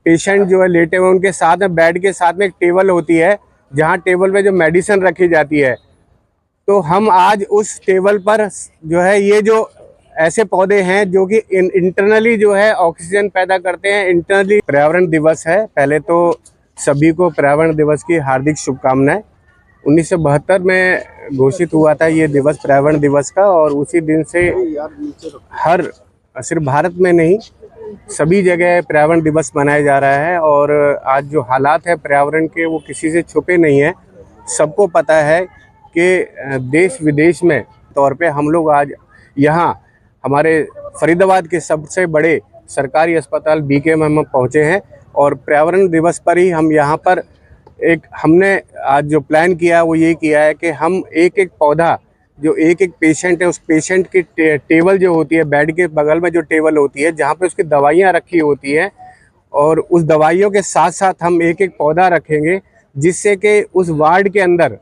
Patient जो है लेटे हुए उनके साथ में बेड के साथ में एक टेबल होती है, जहाँ टेबल पे जो मेडिसिन रखी जाती है। तो हम आज उस टेबल पर जो है ये जो ऐसे पौधे हैं जो कि इंटरनली जो है ऑक्सीजन पैदा करते हैं। इंटरनली पर्यावरण दिवस है। पहले तो सभी को पर्यावरण दिवस की हार्दिक शुभकामनाएं। 1972 में घोषित हुआ था ये दिवस पर्यावरण दिवस का, और उसी दिन से हर सिर्फ भारत में नहीं सभी जगह पर्यावरण दिवस मनाया जा रहा है। और आज जो हालात है पर्यावरण के वो किसी से छुपे नहीं है, सबको पता है कि देश विदेश में तौर पे हम लोग आज यहाँ हमारे फरीदाबाद के सबसे बड़े सरकारी अस्पताल बीके में हम पहुँचे हैं। और पर्यावरण दिवस पर ही हम यहाँ पर हमने आज जो प्लान किया वो ये किया है कि हम एक एक पौधा जो एक एक पेशेंट है उस पेशेंट की टेबल जो होती है, बेड के बगल में जो टेबल होती है जहाँ पे उसकी दवाइयाँ रखी होती हैं, और उस दवाइयों के साथ साथ हम एक एक पौधा रखेंगे, जिससे कि उस वार्ड के अंदर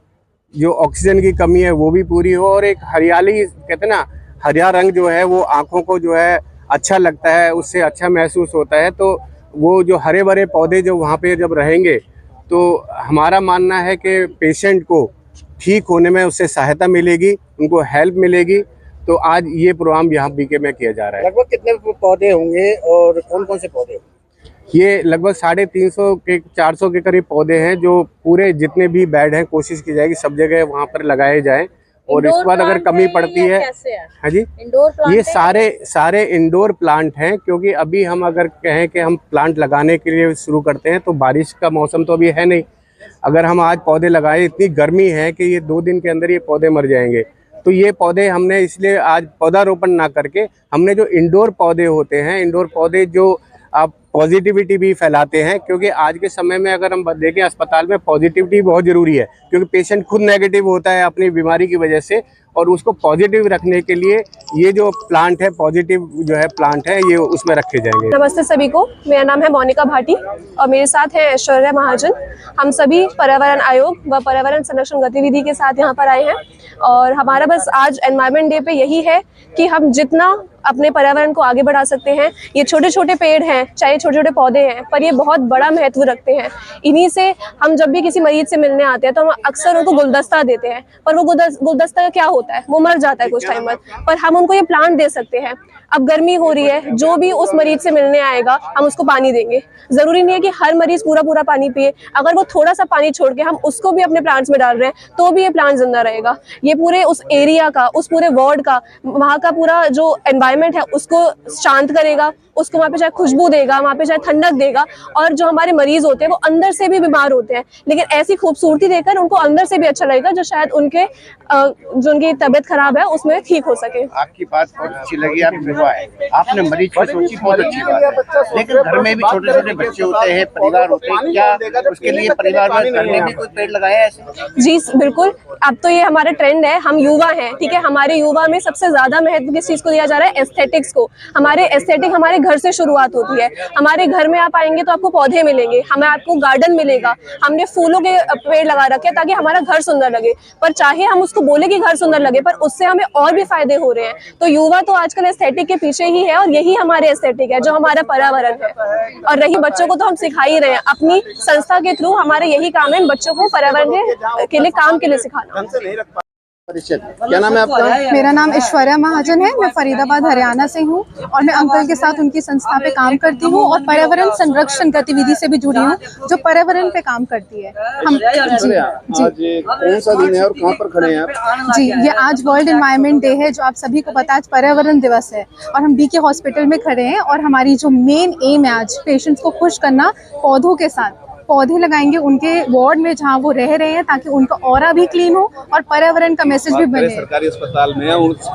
जो ऑक्सीजन की कमी है वो भी पूरी हो। और एक हरियाली, कहते हैं ना, हरा रंग जो है वो आँखों को जो है अच्छा लगता है, उससे अच्छा महसूस होता है। तो वो जो हरे भरे पौधे जो वहाँ पे जब रहेंगे तो हमारा मानना है कि पेशेंट को ठीक होने में उससे सहायता मिलेगी, उनको हेल्प मिलेगी। तो आज ये प्रोग्राम यहाँ बीके में किया जा रहा है। लगभग कितने पौधे होंगे और कौन कौन से पौधे? ये लगभग 350 के 400 के करीब पौधे हैं जो पूरे जितने भी बेड हैं कोशिश की जाएगी सब जगह वहाँ पर लगाए जाएं। और इसके बाद अगर कमी पड़ती है, हाँ जी, ये सारे इंडोर प्लांट हैं, क्योंकि अभी हम अगर कहें कि हम प्लांट लगाने के लिए शुरू करते हैं तो बारिश का मौसम तो अभी है नहीं। अगर हम आज पौधे लगाए, इतनी गर्मी है कि ये 2 दिन के अंदर ये पौधे मर जाएंगे। तो ये पौधे हमने इसलिए आज पौधारोपण ना करके हमने जो इंडोर पौधे होते हैं, इंडोर पौधे जो आप पॉजिटिविटी भी फैलाते हैं, क्योंकि आज के समय में अगर हम देखें अस्पताल में पॉजिटिविटी बहुत ज़रूरी है, क्योंकि पेशेंट खुद नेगेटिव होता है अपनी बीमारी की वजह से, और उसको पॉजिटिव रखने के लिए ये जो प्लांट है, पॉजिटिव जो है प्लांट है, ये उसमें रखे जाएंगे। नमस्ते सभी को, मेरा नाम है मोनिका भाटी और मेरे साथ है ऐश्वर्या महाजन। हम सभी पर्यावरण आयोग व पर्यावरण संरक्षण गतिविधि के साथ यहाँ पर आए हैं, और हमारा बस आज एनवायरनमेंट डे पे यही है कि हम जितना अपने पर्यावरण को आगे बढ़ा सकते हैं। ये छोटे छोटे पेड़ हैं, चाहे छोटे छोटे पौधे हैं, पर ये बहुत बड़ा महत्व रखते हैं। इन्हीं से हम जब भी किसी मरीज से मिलने आते हैं तो हम अक्सर उनको गुलदस्ता देते हैं, पर वो गुलदस्ता का क्या होता है, वो मर जाता है कुछ टाइम बाद। पर हम उनको ये प्लांट दे सकते हैं। अब गर्मी हो रही है, जो भी उस मरीज से मिलने आएगा हम उसको पानी देंगे। जरूरी नहीं है कि हर मरीज पूरा पानी पिए, अगर वो थोड़ा सा पानी छोड़ के हम उसको भी अपने प्लांट्स में डाल रहे हैं तो भी ये प्लांट जिंदा रहेगा। ये पूरे उस एरिया का, उस पूरे वार्ड का, वहाँ का पूरा जो एनवायरनमेंट है उसको शांत करेगा, उसको वहाँ पे चाहे खुशबू देगा, वहाँ पे चाहे ठंडक देगा। और जो हमारे मरीज होते हैं वो अंदर से भी बीमार होते हैं, लेकिन ऐसी खूबसूरती देकर उनको अंदर से भी अच्छा लगेगा, जो शायद उनके जो उनकी तबीयत खराब है उसमें ठीक हो सके। आपकी बात बहुत अच्छी लगी, आप युवा है, आपने मरीज की सोची, बहुत अच्छी बात है। लेकिन घर में भी छोटे छोटे बच्चे होते हैं, परिवार होते हैं, क्या उसके लिए परिवार में घर में भी कोई पेड़ लगाया है ऐसे? जी बिल्कुल, अब तो ये हमारा ट्रेंड है। हम युवा हैं, ठीक है, हमारे युवा में सबसे ज्यादा महत्व किस चीज को दिया जा रहा है? एस्थेटिक्स को। हमारे एस्थेटिक हमारे घर से शुरुआत होती है। हमारे घर में आप आएंगे तो आपको पौधे मिलेंगे, हमें आपको गार्डन मिलेगा। हमने फूलों के पेड़ लगा रखे हैं ताकि हमारा घर सुंदर लगे, पर चाहे हम उसको बोले कि घर सुंदर लगे, पर उससे हमें और भी फायदे हो रहे हैं। तो युवा तो आजकल एस्थेटिक के पीछे ही है, और यही हमारे एस्थेटिक है जो हमारा पर्यावरण है। और रही बच्चों को तो हम सिखा ही रहे हैं, अपनी संस्था के थ्रू हमारा यही काम है बच्चों को पर्यावरण के लिए काम के लिए सिखाना। क्या नाम है आपका? मेरा नाम ऐश्वर्या महाजन है। मैं फरीदाबाद हरियाणा से हूँ और मैं अंकल के साथ उनकी संस्था पे काम करती हूँ और पर्यावरण संरक्षण गतिविधि से भी जुड़ी हूँ जो पर्यावरण पे काम करती है। हम जी आज कौन सा दिन है और कहाँ पर खड़े हैं आप? जी, ये आज वर्ल्ड एनवायरनमेंट डे है, जो आप सभी को पता है आज पर्यावरण दिवस है, और हम बीके हॉस्पिटल में खड़े हैं। और हमारी जो मेन एम है आज पेशेंट्स को खुश करना, पौधों के साथ पौधे लगाएंगे उनके वार्ड में जहाँ वो रह रहे हैं, ताकि उनका ऑरा भी क्लीन हो और पर्यावरण का मैसेज भी बने। सरकारी अस्पताल में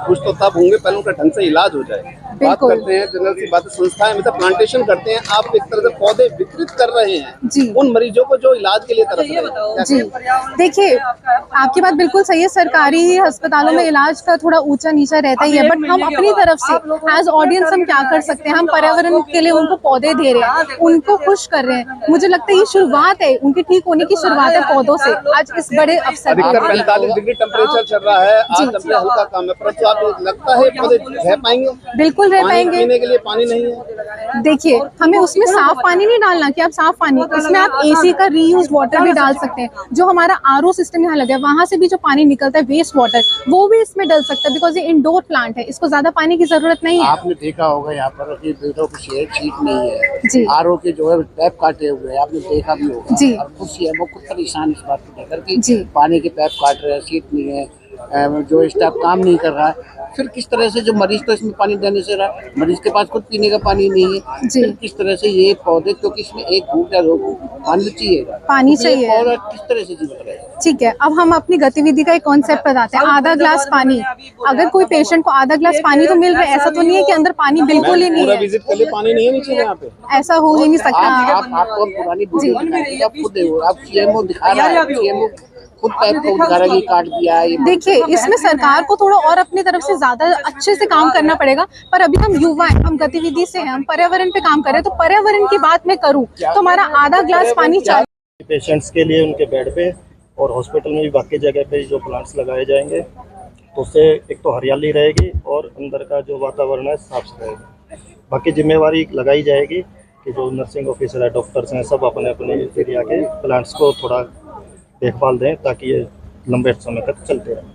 कुछ तो तब होंगे पहले उनका ढंग से इलाज हो जाए। बात करते हैं जनरल सी बात, संस्थाएं मतलब प्लांटेशन करते हैं, आप एक तरह से पौधे वितरित कर रहे हैं जी उन मरीजों को जो इलाज के लिए तरस रहे हैं। जी देखिए, आपकी बात बिल्कुल सही है, सरकारी अस्पतालों में इलाज का थोड़ा ऊंचा नीचा रहता ही है, बट हम अपनी तरफ से एज ऑडियंस हम क्या कर सकते हैं? हम पर्यावरण के लिए उनको पौधे दे रहे हैं, उनको खुश कर रहे हैं। मुझे लगता है ये शुरुआत है, उनके ठीक होने की शुरुआत है पौधों से। आज इस बड़े अवसर अधिकतर पर 45 डिग्री टेम्परेचर चल रहा है, आज टेम्परेचर हल्का कम है, परंतु आपको लगता है पौधे रह पाएंगे? बिल्कुल रह पानी पाएंगे। पीने के लिए पानी नहीं है। देखिए, हमें उसमें साफ पानी नहीं डालना कि आप साफ पानी, इसमें आप एसी का रीयूज वाटर भी डाल सकते हैं। जो हमारा आरओ सिस्टम यहाँ लगा है, वहां से भी जो पानी निकलता है वेस्ट वाटर, वो भी इसमें डल सकता है, बिकॉज ये इंडोर प्लांट है, इसको ज्यादा पानी की जरूरत नहीं है। आपने देखा होगा यहाँ पर कि पेड़ों की शीट नहीं है जी। आरओ के जो है पैप काटे हुए हैं, आपने देखा भी होगा। जी। और खुद सी है वो खुद परेशान इस बात को लेकर कि जी। पानी के पैप काट रहे हैं, शीट नहीं है, जो स्टाफ काम नहीं कर रहा है। फिर किस तरह से जो मरीज तो इसमें पानी देने से रहा, मरीज के पास खुद पीने का पानी नहीं है, जी। फिर किस तरह से ये पौधे, क्योंकि इसमें एक फूट या दो पानी चाहिए, पानी तो ये चाहिए। पौधा किस तरह से जीवित रहेगा? ठीक है, अब हम अपनी गतिविधि का एक कॉन्सेप्ट बताते हैं। आधा ग्लास पानी, अगर कोई पेशेंट को आधा ग्लास पानी तो मिल रहा है, ऐसा तो नहीं है कि अंदर पानी बिल्कुल ही नहीं पूरा है, विजिट के लिए पानी नहीं है नीचे यहाँ पे। ऐसा हो ही नहीं सकता। आपको पुरानी वीडियो दिखाई, आप खुद देखो, आप सीएमओ दिखा रहा है, सीएमओ खुद पैप को उठा रहा है, काट दिया है। देखिए, इसमें सरकार को थोड़ा और अपनी तरफ से ज्यादा अच्छे से काम करना पड़ेगा, पर अभी हम युवा हैं, हम गतिविधि से हैं, हम पर्यावरण पे काम कर रहे हैं, तो पर्यावरण की बात मैं करूँ तो हमारा आधा ग्लास पानी चाहिए। पेशेंट्स के लिए उनके बेड पे और हॉस्पिटल में भी बाकी जगह पे जो प्लांट्स लगाए जाएंगे, तो उससे एक तो हरियाली रहेगी और अंदर का जो वातावरण है साफ रहेगा। बाकी जिम्मेवारी लगाई जाएगी कि जो नर्सिंग ऑफिसर है, डॉक्टर्स हैं, सब अपने अपने एरिया के प्लांट्स को थोड़ा देखभाल दें ताकि ये लंबे समय तक चलते रहें।